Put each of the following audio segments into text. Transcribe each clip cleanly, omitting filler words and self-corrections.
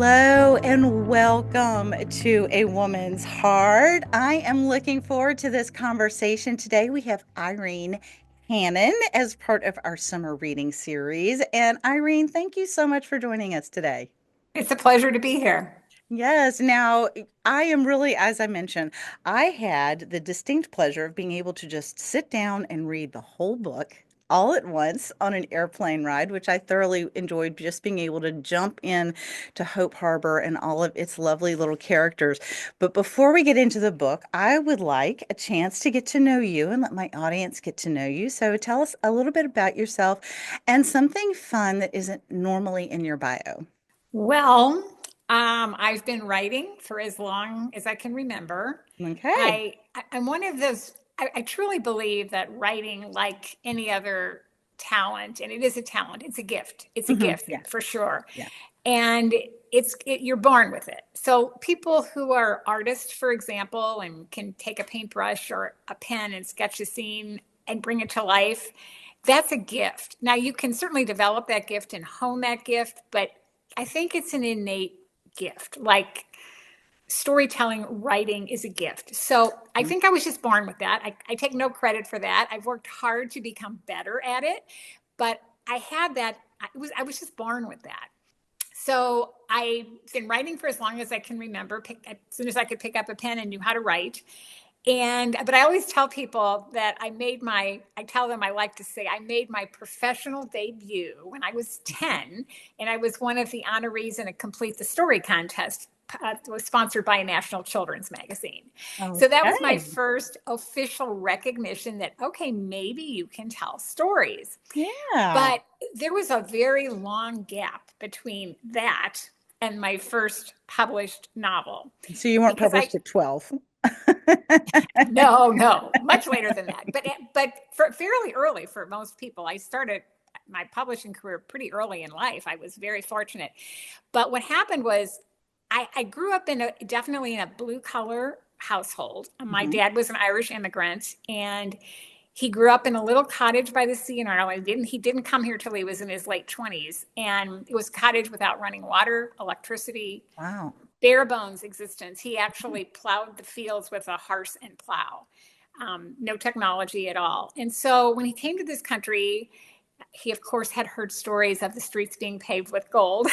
Hello and welcome to A Woman's Heart. I am looking forward to this conversation. Today we have Irene Hannon as part of our summer reading series. And Irene, thank you so much for joining us today. It's a pleasure to be here. Yes. Now, I am really, as I mentioned, I had the distinct pleasure of being able to just sit down and read the whole book all at once on an airplane ride, which I thoroughly enjoyed just being able to jump in to Hope Harbor and all of its lovely little characters. But before we get into the book, I would like a chance to get to know you and let my audience get to know you. So tell us a little bit about yourself and something fun that isn't normally in your bio. Well, I've been writing for as long as I can remember. Okay. I'm one of those, I truly believe that writing, like any other talent, and it is a talent, it's a gift. It's a gift Yeah. for sure. Yeah. And you're born with it. So people who are artists, for example, and can take a paintbrush or a pen and sketch a scene and bring it to life, that's a gift. Now you can certainly develop that gift and hone that gift, but I think it's an innate gift. Like storytelling, writing is a gift. So I think I was just born with that. I take no credit for that. I've worked hard to become better at it, but I had that. I was just born with that. So I've been writing for as long as I can remember. As soon as I could pick up a pen and knew how to write. But I always tell people that I tell them, I like to say, I made my professional debut when I was 10, and I was one of the honorees in a Complete the Story contest. Was sponsored by a national children's magazine. So that was my Okay. first official recognition that, okay, maybe you can tell stories. Yeah. But there was a very long gap between that and my first published novel So you weren't because I published at 12. no, much later than that. But for fairly early for most people. I started my publishing career pretty early in life. I was very fortunate. But what happened was I grew up definitely in a blue collar household. My Mhm. dad was an Irish immigrant, and he grew up in a little cottage by the sea in Ireland. He didn't come here till he was in his late 20s, and it was a cottage without running water, electricity, Wow. bare bones existence. He actually plowed the fields with a horse and plow. No technology at all. And so when he came to this country, he of course had heard stories of the streets being paved with gold.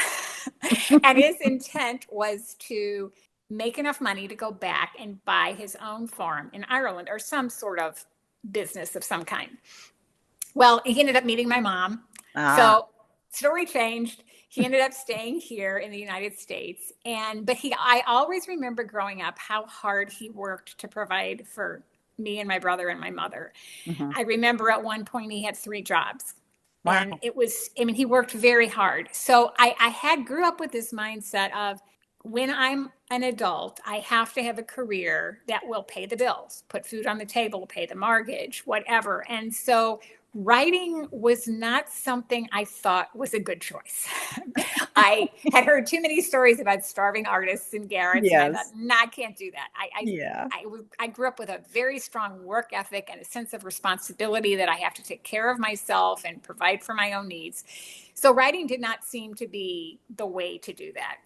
And his intent was to make enough money to go back and buy his own farm in Ireland or some sort of business of some kind. Well, he ended up meeting my mom. Ah, So story changed. He ended up staying here in the United States. But I always remember growing up how hard he worked to provide for me and my brother and my mother. mhm. I remember at one point he had 3 jobs. And Wow. he worked very hard. So I had grew up with this mindset of when I'm an adult, I have to have a career that will pay the bills, put food on the table, pay the mortgage, whatever. And so writing was not something I thought was a good choice. I had heard too many stories about starving artists and garrets, and I thought, Yes. nah, I can't do that. Yeah. I grew up with a very strong work ethic and a sense of responsibility that I have to take care of myself and provide for my own needs. So writing did not seem to be the way to do that.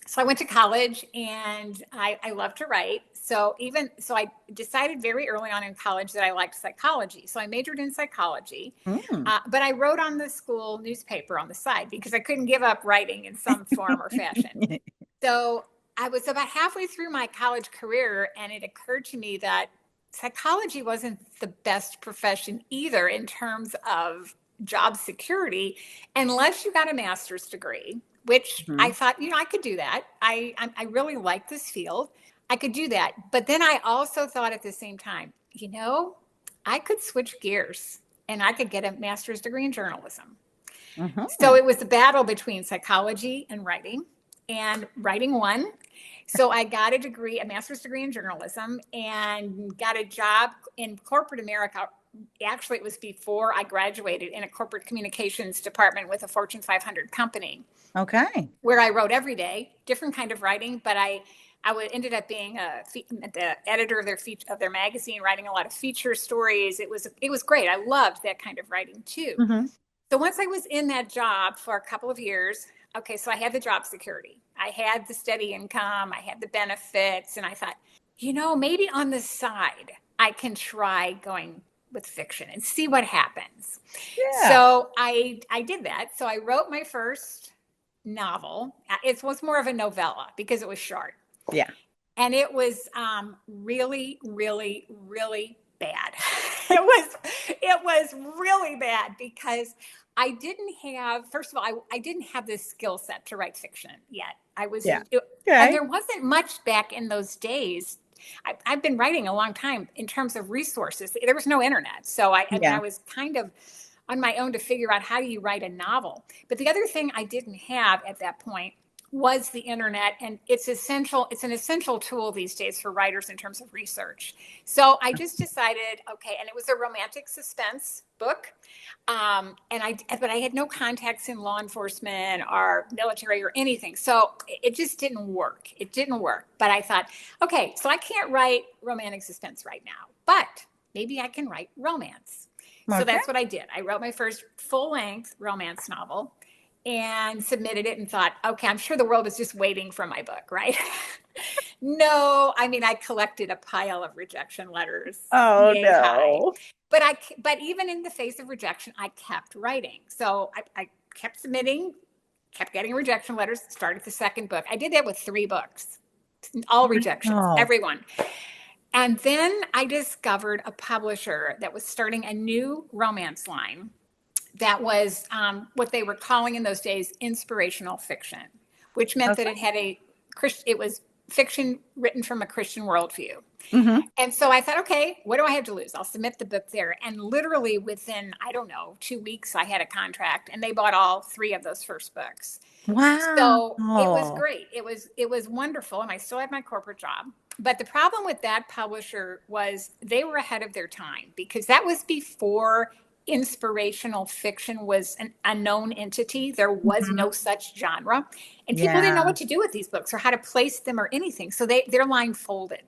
So I went to college and I love to write. So I decided very early on in college that I liked psychology. So I majored in psychology, Mm. but I wrote on the school newspaper on the side because I couldn't give up writing in some form or fashion. So I was about halfway through my college career, and it occurred to me that psychology wasn't the best profession either in terms of job security, unless you got a master's degree, which I Mhm. thought, I could do that. I really like this field. I could do that. But then I also thought at the same time, I could switch gears and I could get a master's degree in journalism. So Mhm. it was a battle between psychology and writing won. So I got a master's degree in journalism, and got a job in corporate America. Actually, it was before I graduated in a corporate communications department with a Fortune 500 company Okay. where I wrote every day, different kind of writing, but ended up being the editor of their magazine, writing a lot of feature stories. It was great. I loved that kind of writing too. Mhm. So once I was in that job for a couple of years, okay, so I had the job security, I had the steady income, I had the benefits, and I thought, maybe on the side, I can try going with fiction and see what happens. Yeah. So I did that. So I wrote my first novel. It was more of a novella because it was short, Yeah. and it was really, really, really bad. It was really bad because I didn't have, first of all, I didn't have this skill set to write fiction yet. Yeah. And Okay. there wasn't much back in those days. I've been writing a long time in terms of resources. There was no internet. So I mean, I Yeah. was kind of on my own to figure out how do you write a novel. But the other thing I didn't have at that point was the internet, and it's an essential tool these days for writers in terms of research. So I just decided, okay, and it was a romantic suspense book. But I had no contacts in law enforcement or military or anything. So it just didn't work. It didn't work. But I thought, okay, so I can't write romantic suspense right now, but maybe I can write romance. So Okay. that's what I did. I wrote my first full length romance novel and submitted it and thought, okay, I'm sure the world is just waiting for my book, right? No, I mean, I collected a pile of rejection letters, Oh yay high. no. But even in the face of rejection, I kept writing. So I kept submitting, kept getting rejection letters, started the second book. I did that with 3 books, all rejections, Oh. everyone. And then I discovered a publisher that was starting a new romance line that was what they were calling in those days inspirational fiction, which meant that Okay. it was fiction written from a Christian worldview. Mm-hmm. And so I thought, okay, what do I have to lose? I'll submit the book there. And literally within, I don't know, 2 weeks, I had a contract, and they bought all 3 of those first books. So it was Wow. great. It was wonderful, and I still had my corporate job. But the problem with that publisher was they were ahead of their time because that was before inspirational fiction was an unknown entity. There was Mm-hmm. no such genre, and people didn't know Yeah. what to do with these books or how to place them or anything. So their line folded.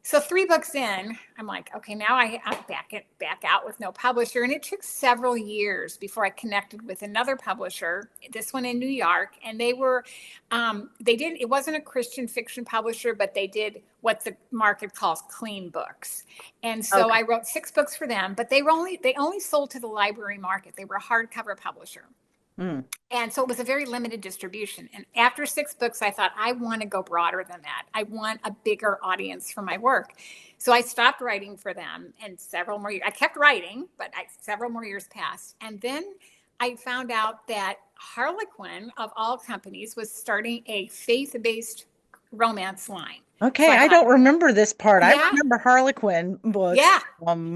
So 3 books in, I'm like, okay, now I'm back out with no publisher. And it took several years before I connected with another publisher, this one in New York. And it wasn't a Christian fiction publisher, but they did what the market calls clean books. And so Okay. I wrote 6 books for them, but they only sold to the library market. They were a hardcover publisher. Mm. And so it was a very limited distribution. And after 6 books, I thought, I want to go broader than that. I want a bigger audience for my work. So I stopped writing for them, and several more years, I kept writing, but several more years passed. And then I found out that Harlequin, of all companies, was starting a faith-based romance line. So Okay, I I thought, don't remember this part. I yeah, remember Harlequin books yeah,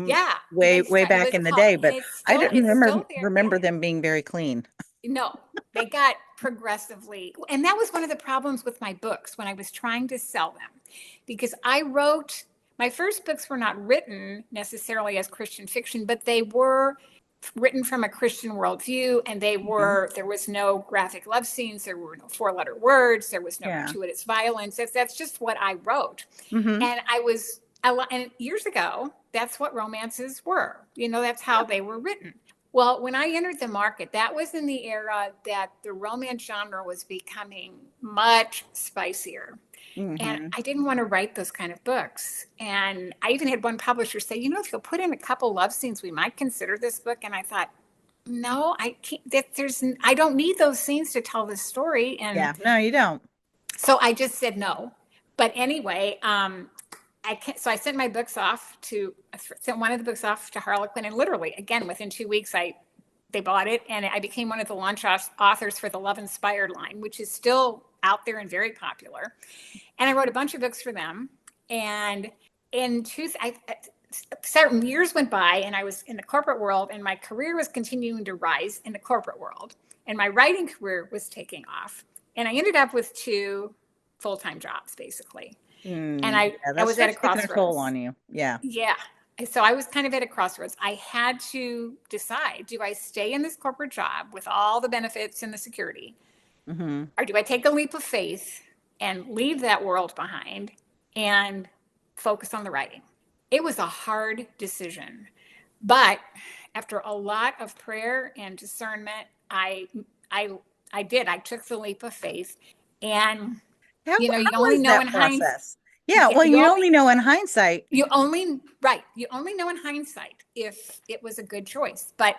yeah. way way It back was in the called, day, and but I didn't it's remember still there. Yeah. remember them being very clean. No, they got progressively, and that was one of the problems with my books when I was trying to sell them, because my first books were not written necessarily as Christian fiction, but they were written from a Christian worldview, and Mhm. there was no graphic love scenes, there were no 4-letter words, there was no Yeah. gratuitous violence. That's just what I wrote. Hmm. And and years ago, that's what romances were. That's how Yep. they were written. Well, when I entered the market, that was in the era that the romance genre was becoming much spicier. And Hmm. I didn't want to write those kind of books. And I even had one publisher say, if you'll put in a couple love scenes, we might consider this book. And I thought, no, I can't. I don't need those scenes to tell this story. And Yeah. No, you don't. so I just said no. But anyway, so I sent my books sent one of the books off to Harlequin, and literally, again, within 2 weeks, they bought it, and I became one of the launch authors for the Love Inspired line, which is still out there and very popular. And I wrote a bunch of books for them. And certain years went by, and I was in the corporate world, and my career was continuing to rise in the corporate world, and my writing career was taking off. And I ended up with 2 full-time jobs, basically. And Yeah, I that was at a starts taking a toll crossroads. on you. Yeah. Yeah. So I was kind of at a crossroads. I had to decide, do I stay in this corporate job with all the benefits and the security, Hmm. or do I take a leap of faith and leave that world behind and focus on the writing? It was a hard decision. But after a lot of prayer and discernment, I I did. I took the leap of faith. And, How you only was know that in hindsight. process? Yeah, well, You you only only know in hindsight. right. You only know in hindsight if it was a good choice. But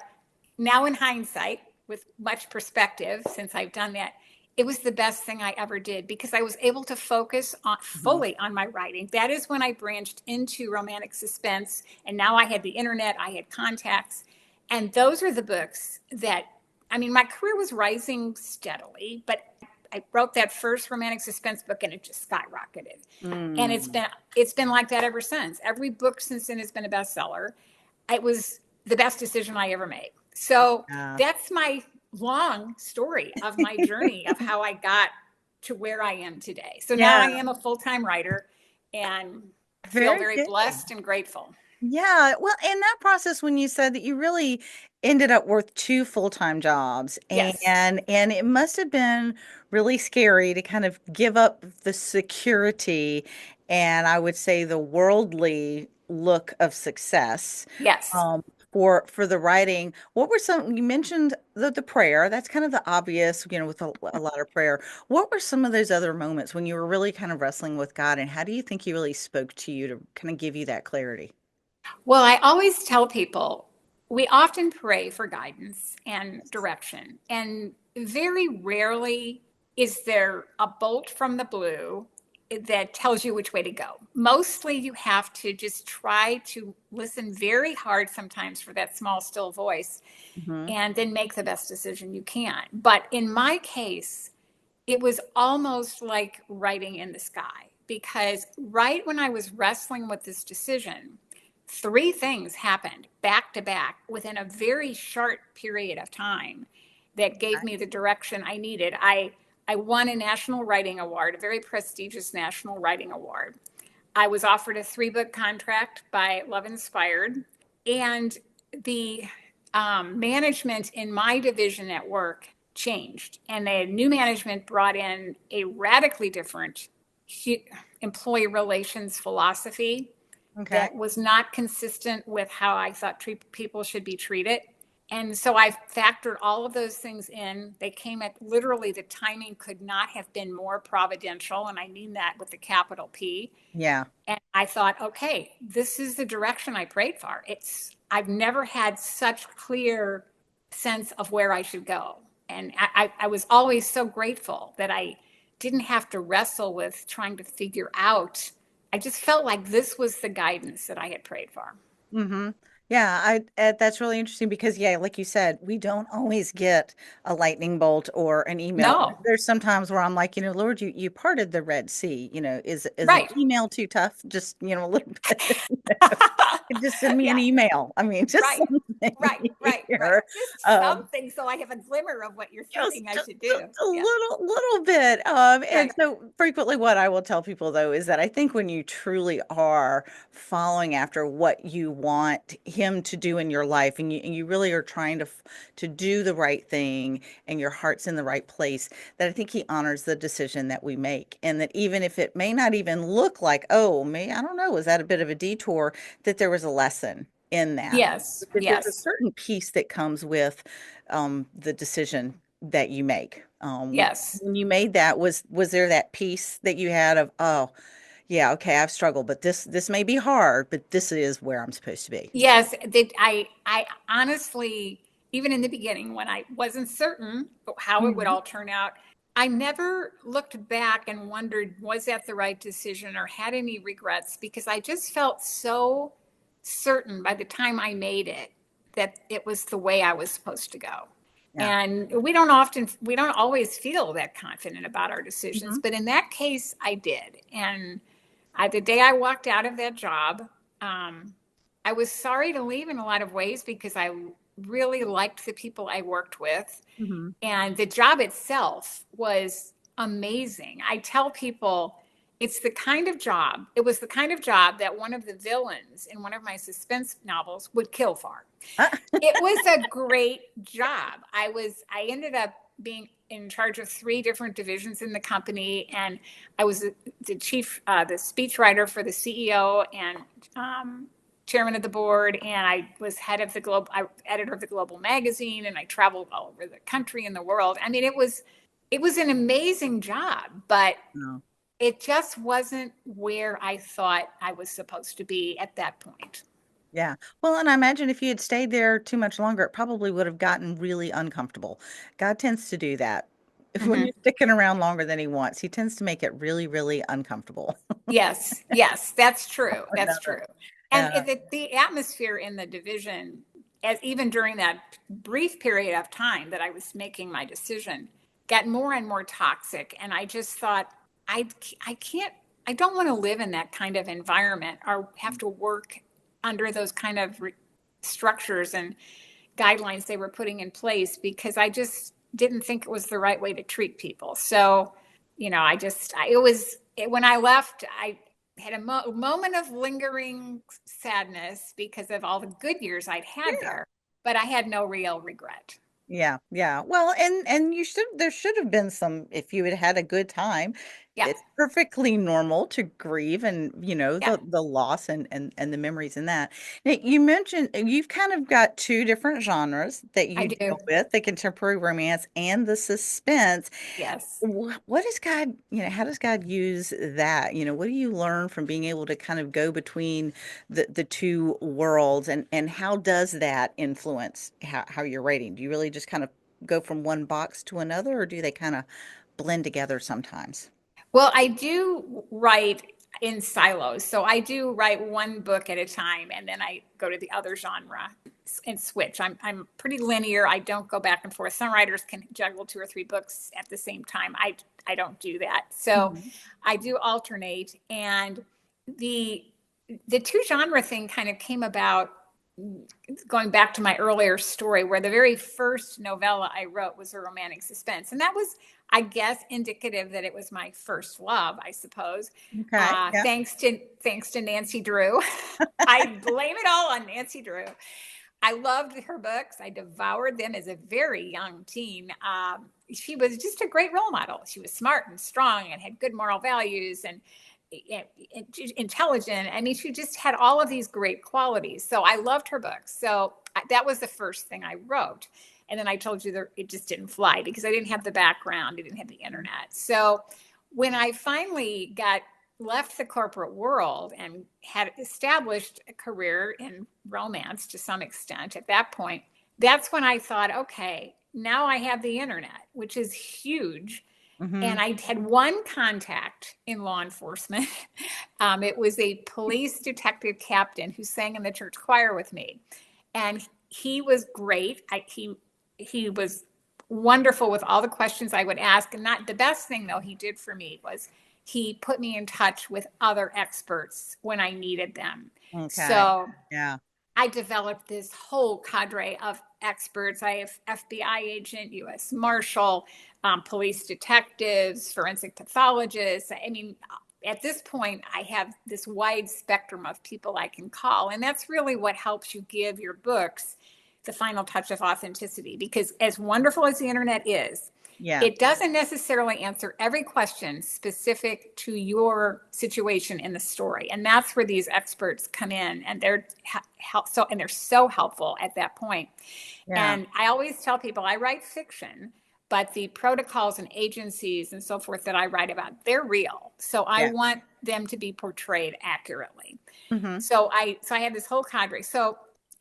now in hindsight, with much perspective, since I've done that, it was the best thing I ever did because I was able to focus on Mhm. fully on my writing. That is when I branched into romantic suspense. And now I had the internet, I had contacts. And those are the books that, I mean, my career was rising steadily, but I wrote that first romantic suspense book and it just skyrocketed. And Mm. it's been like that ever since. Every book since then has been a bestseller. It was the best decision I ever made. So Yeah. that's my long story of my journey of how I got to where I am today. So now Yeah, I am a full-time writer and feel very very good. blessed and grateful. Yeah, well, in that process, when you said that you really ended up with two full-time jobs, Yes. and it must have been really scary to kind of give up the security and I would say the worldly look of success Yes. um, for the writing. What were some, you mentioned the prayer, that's kind of the obvious, with a lot of prayer. What were some of those other moments when you were really kind of wrestling with God, and how do you think He really spoke to you to kind of give you that clarity? Well, I always tell people we often pray for guidance and direction, and very rarely is there a bolt from the blue that tells you which way to go. Mostly you have to just try to listen very hard sometimes for that small, still voice Hmm. and then make the best decision you can. But in my case, it was almost like writing in the sky because right when I was wrestling with this decision, three things happened back to back within a very short period of time that gave me the direction I needed. I won a national writing award, a very prestigious national writing award. I was offered a 3-book contract by Love Inspired, and the management in my division at work changed, and the new management brought in a radically different employee relations philosophy Okay. that was not consistent with how I thought people should be treated. And so I factored all of those things in. They came at literally the timing could not have been more providential. And I mean that with the capital P. Yeah. And I thought, okay, this is the direction I prayed for. I've never had such clear sense of where I should go. And I was always so grateful that I didn't have to wrestle with trying to figure out. I just felt like this was the guidance that I had prayed for. Hmm. Yeah, that's really interesting because yeah, like you said, we don't always get a lightning bolt or an email. No, There's sometimes where I'm like, Lord, you parted the Red Sea. Is an right. email too tough? Just, a little bit. Just send me an Yeah, email. I mean, just right, something right. here. Just Um, something so I have a glimmer of what you're Just thinking I just should just do. a Yeah, little bit, and right. so frequently what I will tell people though is that I think when you truly are following after what you want him to do in your life and you really are trying to do the right thing and your heart's in the right place, that I think he honors the decision that we make, and that even if it may not even look like, oh, I don't know, was that a bit of a detour, that there was a lesson in that. Yes, That there's a yes, certain peace that comes with the decision that you make. yes. When you made that, was there that piece that you had of, oh, yeah, okay, I've struggled, but this may be hard, but this is where I'm supposed to be. Yes, I honestly, even in the beginning, when I wasn't certain how it would Mhm. all turn out, I never looked back and wondered, was that the right decision or had any regrets because I just felt so certain by the time I made it that it was the way I was supposed to go. Yeah. And we don't always feel that confident about our decisions, Hmm. but in that case, I did. And the day I walked out of that job, um, I was sorry to leave in a lot of ways because I really liked the people I worked with. Hmm. And the job itself was amazing. I tell people it was the kind of job that one of the villains in one of my suspense novels would kill for. It was a great job. I ended up being in charge of 3 different divisions in the company, and I was the chief, the speechwriter for the CEO and chairman of the board, and I was editor of the Global magazine, and I traveled all over the country and the world. I mean, it was an amazing job, but No. it just wasn't where I thought I was supposed to be at that point. Yeah. Well, and I imagine if you had stayed there too much longer, it probably would have gotten really uncomfortable. God tends to do that. When Hmm. you're sticking around longer than he wants, he tends to make it really, really uncomfortable. Yes, yes, that's true. I know That's it. true. And Yeah. the atmosphere in the division, as even during that brief period of time that I was making my decision, got more and more toxic. And I just thought, I, I can't, I don't want to live in that kind of environment or have to work under those kind of structures and guidelines they were putting in place because I just didn't think it was the right way to treat people. So, when I left, I had a moment of lingering sadness because of all the good years I'd had Yeah. there, but I had no real regret. Yeah, yeah. Well, and you should there should have been some if you had had a good time. Yeah, It's perfectly normal to grieve and yeah, the loss and the memories in that. Now, you mentioned you've kind of got two different genres that I you do. deal with, the contemporary romance and the suspense. Yes. What does God, how does God use that? What do you learn from being able to kind of go between the two worlds and how does that influence how you're rating? Do you really just kind of go from one box to another or do they kind of blend together sometimes? Well, I do write in silos. So I do write one book at a time and then I go to the other genre and switch. I'm pretty linear. I don't go back and forth. Some writers can juggle two or three books at the same time. I don't do that. So Mhm. I do alternate, and the the two genre thing kind of came about going back to my earlier story where the very first novella I wrote was a romantic suspense. And that was, I guess, indicative that it was my first love, I suppose. Okay. Yeah. Thanks to Nancy Drew. I blame it all on Nancy Drew. I loved her books. I devoured them as a very young teen. She was just a great role model. She was smart and strong and had good moral values and intelligent. I mean, she just had all of these great qualities. So I loved her books. So that was the first thing I wrote. And then I told you that it just didn't fly because I didn't have the background, I didn't have the internet. So when I finally got left the corporate world and had established a career in romance to some extent at that point, that's when I thought, okay, now I have the internet, which is huge. Hmm. And I had one contact in law enforcement. It was a police detective captain who sang in the church choir with me. And he was great. He was wonderful with all the questions I would ask. And not the best thing though he did for me was he put me in touch with other experts when I needed them. Okay. So Yeah. I developed this whole cadre of experts. I have FBI agent, U.S. Marshal, police detectives, forensic pathologists. I mean, at this point, I have this wide spectrum of people I can call. And that's really what helps you give your books the final touch of authenticity. Because as wonderful as the internet is, Yeah. it doesn't necessarily answer every question specific to your situation in the story. And that's where these experts come in, and they're so helpful at that point. Yeah. And I always tell people I write fiction, but the protocols and agencies and so forth that I write about, they're real. So I Yeah. want them to be portrayed accurately. Hmm. So I had this whole cadre. So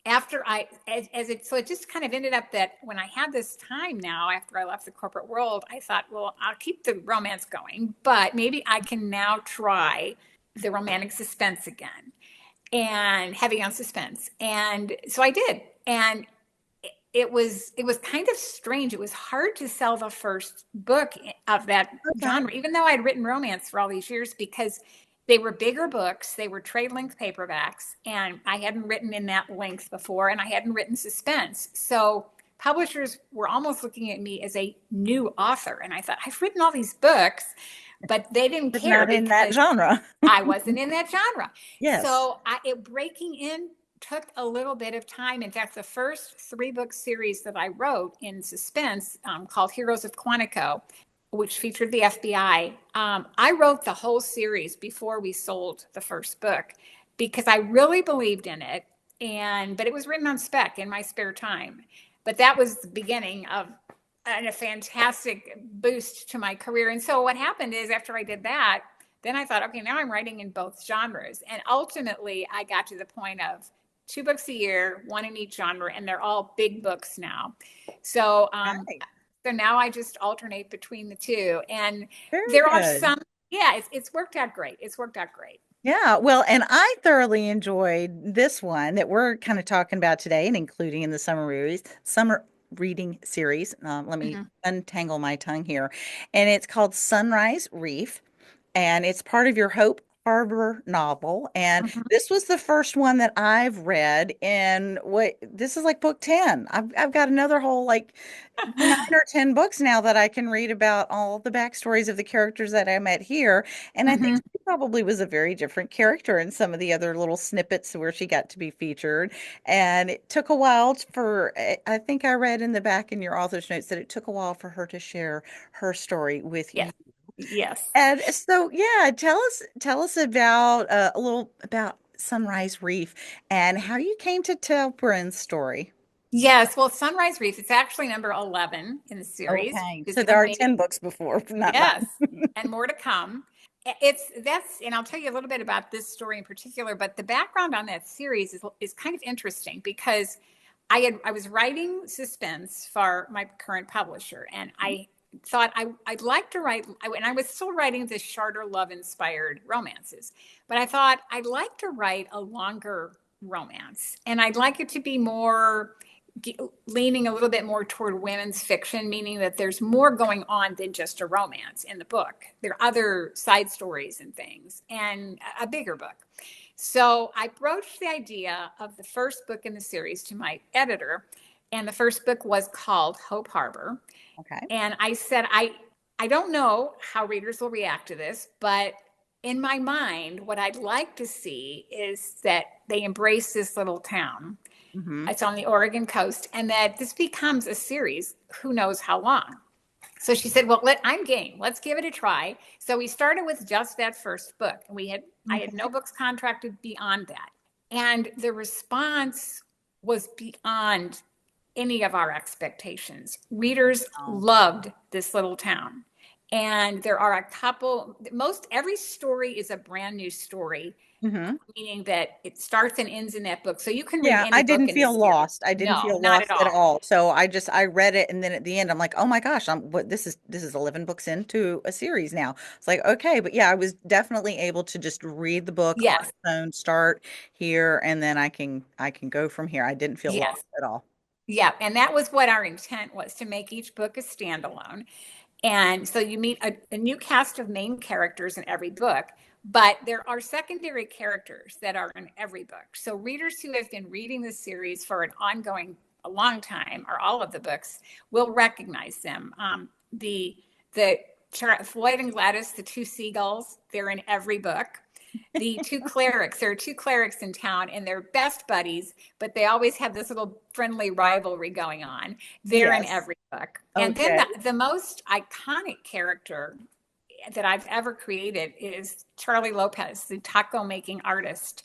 after I as it so it just kind of ended up that when I had this time now after I left the corporate world, I thought, well, I'll keep the romance going, but maybe I can now try the romantic suspense again and heavy on suspense. And so I did. And it was kind of strange. It was hard to sell the first book of that Okay. genre, even though I'd written romance for all these years, because they were bigger books, they were trade length paperbacks, and I hadn't written in that length before, and I hadn't written suspense. So publishers were almost looking at me as a new author, and I thought, I've written all these books, but they didn't But care not in that because genre. I wasn't in that genre. Yes. So it breaking in took a little bit of time. In fact, the first three-book series that I wrote in suspense, called Heroes of Quantico, which featured the FBI, I wrote the whole series before we sold the first book because I really believed in it. But it was written on spec in my spare time. But that was the beginning of a fantastic boost to my career. And so what happened is after I did that, then I thought, okay, now I'm writing in both genres. And ultimately, I got to the point of 2 books a year, one in each genre, and they're all big books now. So, Right. so now I just alternate between the two. And Very there are good. some, yeah, it's worked out great. It's worked out great. Yeah, well, and I thoroughly enjoyed this one that we're kind of talking about today and including in the summer reading series. Let me Mhm. untangle my tongue here. And it's called Sunrise Reef, and it's part of your Hope Harbor novel. And Mhm. this was the first one that I've read in what this is like book 10. I've got another whole like 9 or 10 books now that I can read about all the backstories of the characters that I met here. And I think Mhm. she probably was a very different character in some of the other little snippets where she got to be featured. And it took a while for, I think I read in the back in your author's notes that it took a while for her to share her story with you. Yes. Yes. And so, yeah, tell us about a little about Sunrise Reef and how you came to tell Bryn's story. Yes. Well, Sunrise Reef, it's actually number 11 in the series, Okay, which so is there are amazing. 10 books before, not Yes. nine. And more to come. And I'll tell you a little bit about this story in particular, but the background on that series is kind of interesting because I was writing suspense for my current publisher, and I thought I'd like to write, and I was still writing the Charter love inspired romances, but I thought I'd like to write a longer romance, and I'd like it to be more leaning a little bit more toward women's fiction, meaning that there's more going on than just a romance in the book. There are other side stories and things, and a bigger book. So I broached the idea of the first book in the series to my editor, and the first book was called Hope Harbor. Okay. And I said, I don't know how readers will react to this, but in my mind, what I'd like to see is that they embrace this little town. Hmm. It's on the Oregon coast, and that this becomes a series, who knows how long. So she said, "Well, I'm game. Let's give it a try." So we started with just that first book, and I had no Okay. books contracted beyond that, and the response was beyond any of our expectations. Readers Oh. loved this little town, and there are a couple. Most every story is a brand new story, Hmm. meaning that it starts and ends in that book. So you can read Yeah, I any book didn't in the feel series. lost. I didn't No, feel not at lost at all. all. So I read it and then at the end I'm like, "Oh my gosh, I'm what this is 11 books into a series now." It's like, "Okay, but yeah, I was definitely able to just read the book on Yes, its own, start here and then I can go from here." I didn't feel yes. lost at all. Yeah, and that was what our intent was, to make each book a standalone. And so you meet a new cast of main characters in every book, but there are secondary characters that are in every book. So readers who have been reading this series for a long time, or all of the books, will recognize them. The Floyd and Gladys, the two seagulls, they're in every book. There are two clerics in town, and they're best buddies, but they always have this little friendly rivalry going on. They're in Yes. every book. And then Okay. the most iconic character that I've ever created is Charlie Lopez, the taco making artist,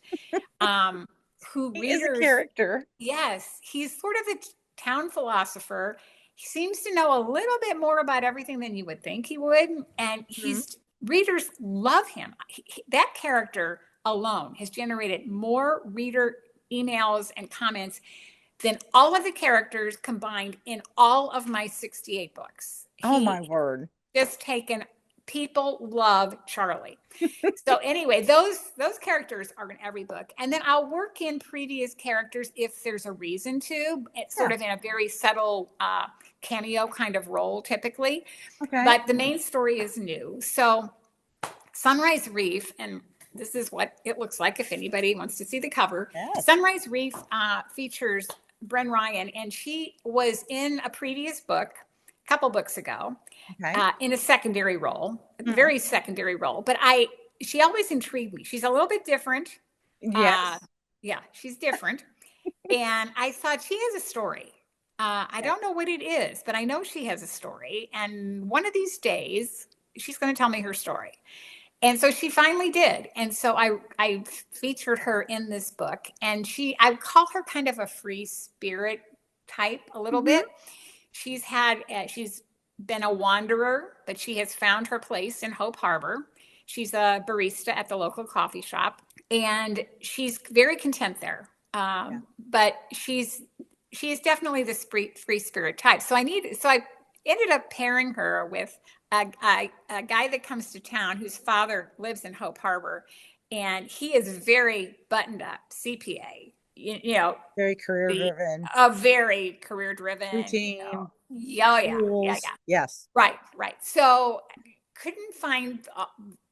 um, who He is a readers, character. yes, he's sort of a town philosopher. He seems to know a little bit more about everything than you would think he would. And Mhm. readers love him. That character alone has generated more reader emails and comments than all of the characters combined in all of my 68 books. Oh my He word. just taken, people love Charlie. So anyway, those characters are in every book, and then I'll work in previous characters if there's a reason to. It's sort Yeah. of in a very subtle cameo kind of role, typically. Okay. But the main story is new. So Sunrise Reef, and this is what it looks like if anybody wants to see the cover. Yes. Sunrise Reef features Bren Ryan, and she was in a previous book, a couple books ago, Okay. in a secondary role, a Mhm. very secondary role. But she always intrigued me. She's a little bit different. Uh, Yes. yeah, she's different. And I thought she has a story. I Okay. don't know what it is, but I know she has a story. And one of these days, she's going to tell me her story. And so she finally did. And so I featured her in this book. And I call her kind of a free spirit type a little Hmm. bit. She's been a wanderer, but she has found her place in Hope Harbor. She's a barista at the local coffee shop, and she's very content there. Yeah. But she's definitely this free spirit type. So I ended up pairing her with a guy that comes to town whose father lives in Hope Harbor, and he is very buttoned up CPA. You know, Very career the driven, a very career driven. routine, Yeah, rules. yeah. Yes. Right, right. So couldn't find.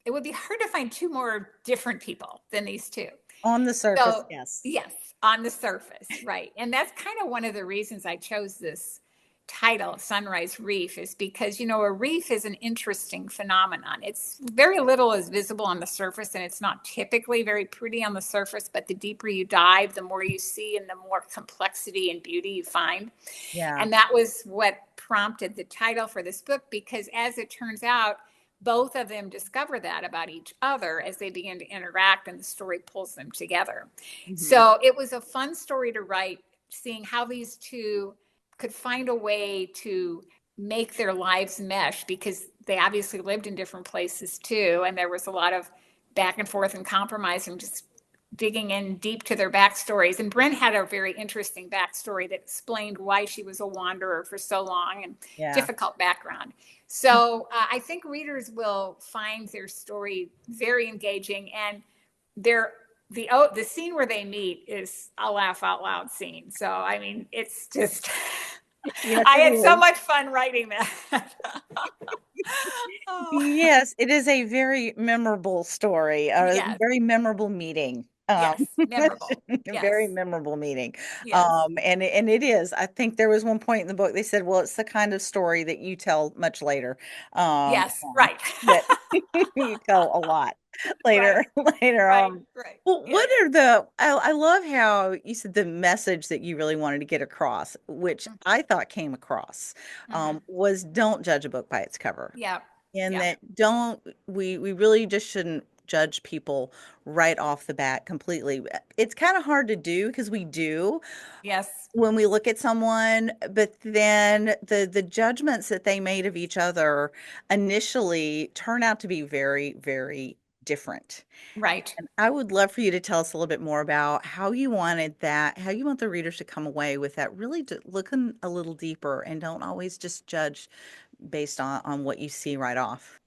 It would be hard to find two more different people than these two. On the surface, So, yes. yes, on the surface, right. And that's kind of one of the reasons I chose this title, Sunrise Reef, is because, a reef is an interesting phenomenon. It's very little is visible on the surface, and it's not typically very pretty on the surface, but the deeper you dive, the more you see and the more complexity and beauty you find. Yeah. And that was what prompted the title for this book, because as it turns out, both of them discover that about each other as they begin to interact, and the story pulls them together. Hmm. So it was a fun story to write, seeing how these two could find a way to make their lives mesh, because they obviously lived in different places too. And there was a lot of back and forth and compromise and just digging in deep to their backstories. And Bryn had a very interesting backstory that explained why she was a wanderer for so long, and Yeah. difficult background. So I think readers will find their story very engaging, and they're the scene where they meet is a laugh out loud scene. So I mean, it's just Yes, I it had so is. much fun writing that. Oh, Yes, it is a very memorable story, a yes, very memorable meeting. yes, memorable. A very Yes, memorable meeting. yes, And it is. I think there was one point in the book they said, well, it's the kind of story that you tell much later. yes, right, That you tell a lot later, right, later right, on. right. Well, Yes. I love how you said the message that you really wanted to get across, which I thought came across, Mm-hmm. was don't judge a book by its cover. Yeah, And yeah, that don't we really just shouldn't judge people right off the bat completely. It's kind of hard to do because we do yes, when we look at someone, but then the judgments that they made of each other initially turn out to be very, very different. right. And I would love for you to tell us a little bit more about how you wanted that, how you want the readers to come away with that, really looking a little deeper and don't always just judge based on what you see right off.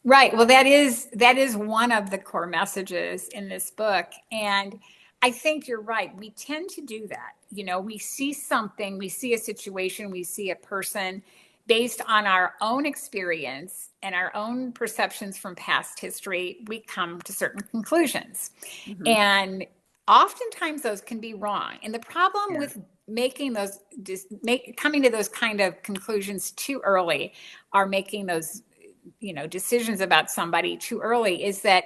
Right. Well, that is one of the core messages in this book. And I think you're right. We tend to do that. We see something, we see a situation, we see a person based on our own experience and our own perceptions from past history, we come to certain conclusions. Hmm. And oftentimes those can be wrong. And the problem Yeah. with coming to those kind of conclusions too early, are making those decisions about somebody too early, is that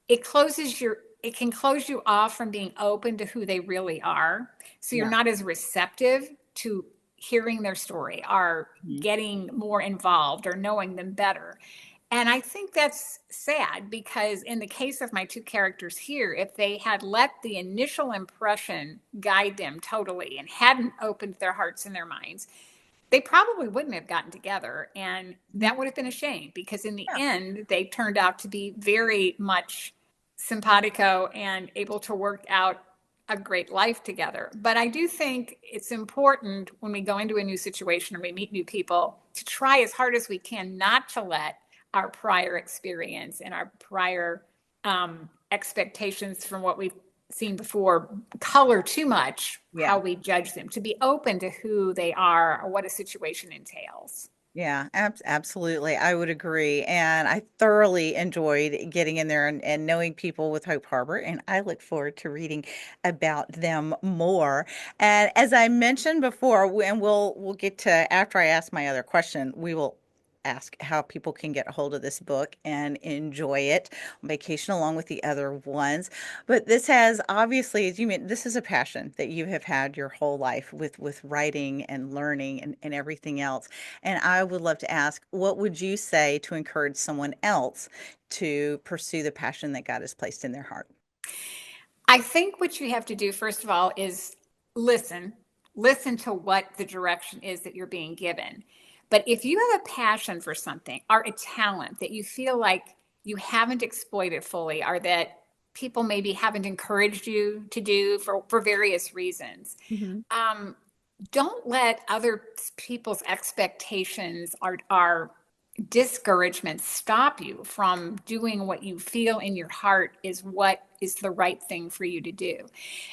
it can close you off from being open to who they really are, so you're Yeah. not as receptive to hearing their story, or Mhm. getting more involved, or knowing them better. And I think that's sad, because in the case of my two characters here, if they had let the initial impression guide them totally and hadn't opened their hearts and their minds, they probably wouldn't have gotten together. And Mhm. that would have been a shame, because in the Yeah. end, they turned out to be very much simpatico and able to work out a great life together. But I do think it's important, when we go into a new situation or we meet new people, to try as hard as we can not to let our prior experience and our prior expectations from what we've seen before color too much how Yeah. we judge them, to be open to who they are or what a situation entails. Yeah, absolutely. I would agree. And I thoroughly enjoyed getting in there and knowing people with Hope Harbor. And I look forward to reading about them more. And as I mentioned before, and we'll get to after I ask my other question, we will ask how people can get a hold of this book and enjoy it on vacation along with the other ones. But this has obviously, as you mean, this is a passion that you have had your whole life with writing and learning and everything else. And I would love to ask, what would you say to encourage someone else to pursue the passion that God has placed in their heart? I think what you have to do, first of all, is listen. Listen to what the direction is that you're being given. But if you have a passion for something or a talent that you feel like you haven't exploited fully, or that people maybe haven't encouraged you to do for various reasons, Hmm. um, don't let other people's expectations are discouragement stop you from doing what you feel in your heart is what is the right thing for you to do.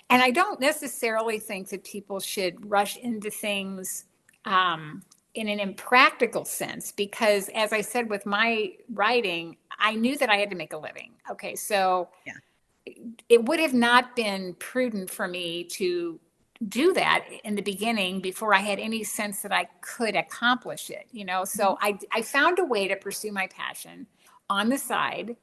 And I don't necessarily think that people should rush into things in an impractical sense, because as I said with my writing, I knew that I had to make a living. Okay, so Yeah. it would have not been prudent for me to do that in the beginning before I had any sense that I could accomplish it, you know? Mhm. So I found a way to pursue my passion on the side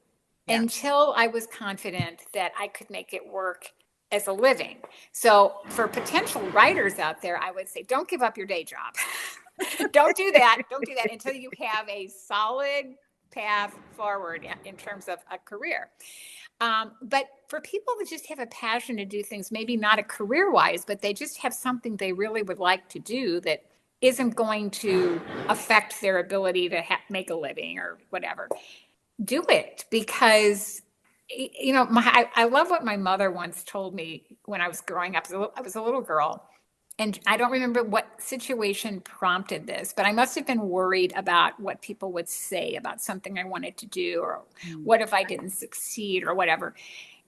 Yeah. until I was confident that I could make it work as a living. So for potential writers out there, I would say, don't give up your day job. Don't do that. Don't do that until you have a solid path forward in terms of a career. But for people that just have a passion to do things, maybe not a career wise, but they just have something they really would like to do that isn't going to affect their ability to make a living or whatever, do it. Because you know, I love what my mother once told me when I was growing up. I was a little girl, and I don't remember what situation prompted this, but I must have been worried about what people would say about something I wanted to do, or Mm. what if I didn't succeed, or whatever.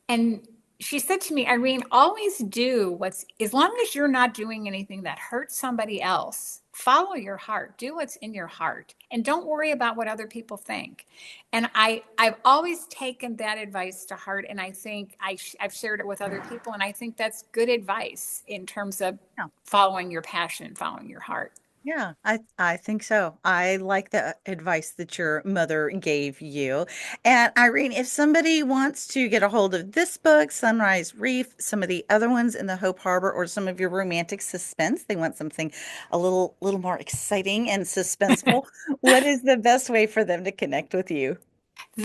And she said to me, Irene, always do what's, as long as you're not doing anything that hurts somebody else, follow your heart, do what's in your heart, and don't worry about what other people think. And I've always taken that advice to heart. And I think I've shared it with other people. And I think that's good advice in terms of Yeah. following your passion, following your heart. Yeah, I think so. I like the advice that your mother gave you. And Irene, if somebody wants to get a hold of this book, Sunrise Reef, some of the other ones in the Hope Harbor, or some of your romantic suspense, they want something a little more exciting and suspenseful, what is the best way for them to connect with you?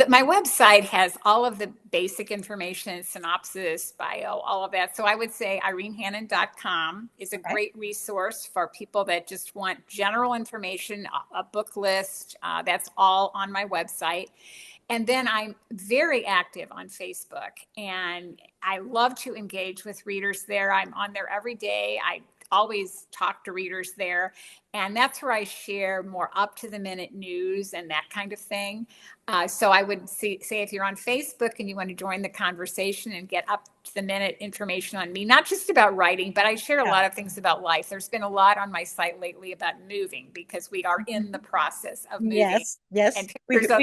My website has all of the basic information, synopsis, bio, all of that. So I would say irenehannon.com is a Okay. great resource for people that just want general information, a book list. That's all on my website. And then I'm very active on Facebook, and I love to engage with readers there. I'm on there every day. I always talk to readers there. And that's where I share more up to the minute news and that kind of thing. So I would say if you're on Facebook and you want to join the conversation and get up to the minute information on me, not just about writing, but I share a Yeah. lot of things about life. There's been a lot on my site lately about moving, because we are in the Mhm. process of moving, Yes, yes. and pictures of,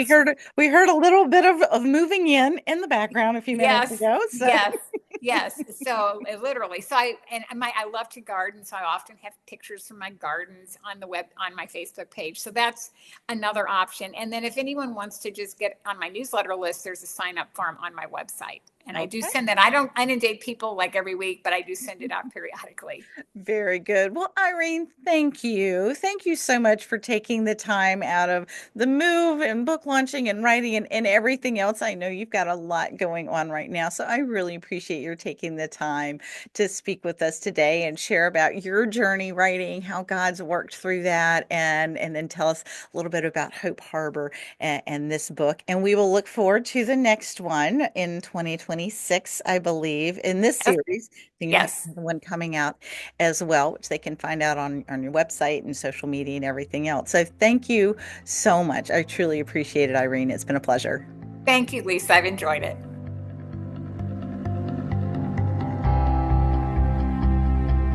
We heard a little bit of moving in the background a few minutes yes, ago. So yes, yes. So literally, so I love to garden, so I often have pictures from my gardens on the web on my Facebook page. So that's another option. And then if anyone wants to just get on my newsletter list, there's a sign up form on my website, and I do okay. send that. I don't inundate people like every week, but I do send it out periodically. Very good. Well, Irene, thank you. Thank you so much for taking the time out of the move and book launching and writing and everything else. I know you've got a lot going on right now. So I really appreciate your taking the time to speak with us today and share about your journey writing, how God's worked through that, and then tell us a little bit about Hope Harbor and this book. And we will look forward to the next one in 2026, I believe, in this Yes, series. Then you have yes. one coming out as well, which they can find out on your website and social media and everything else. So thank you so much. I truly appreciate it, Irene. It's been a pleasure. Thank you, Lisa. I've enjoyed it.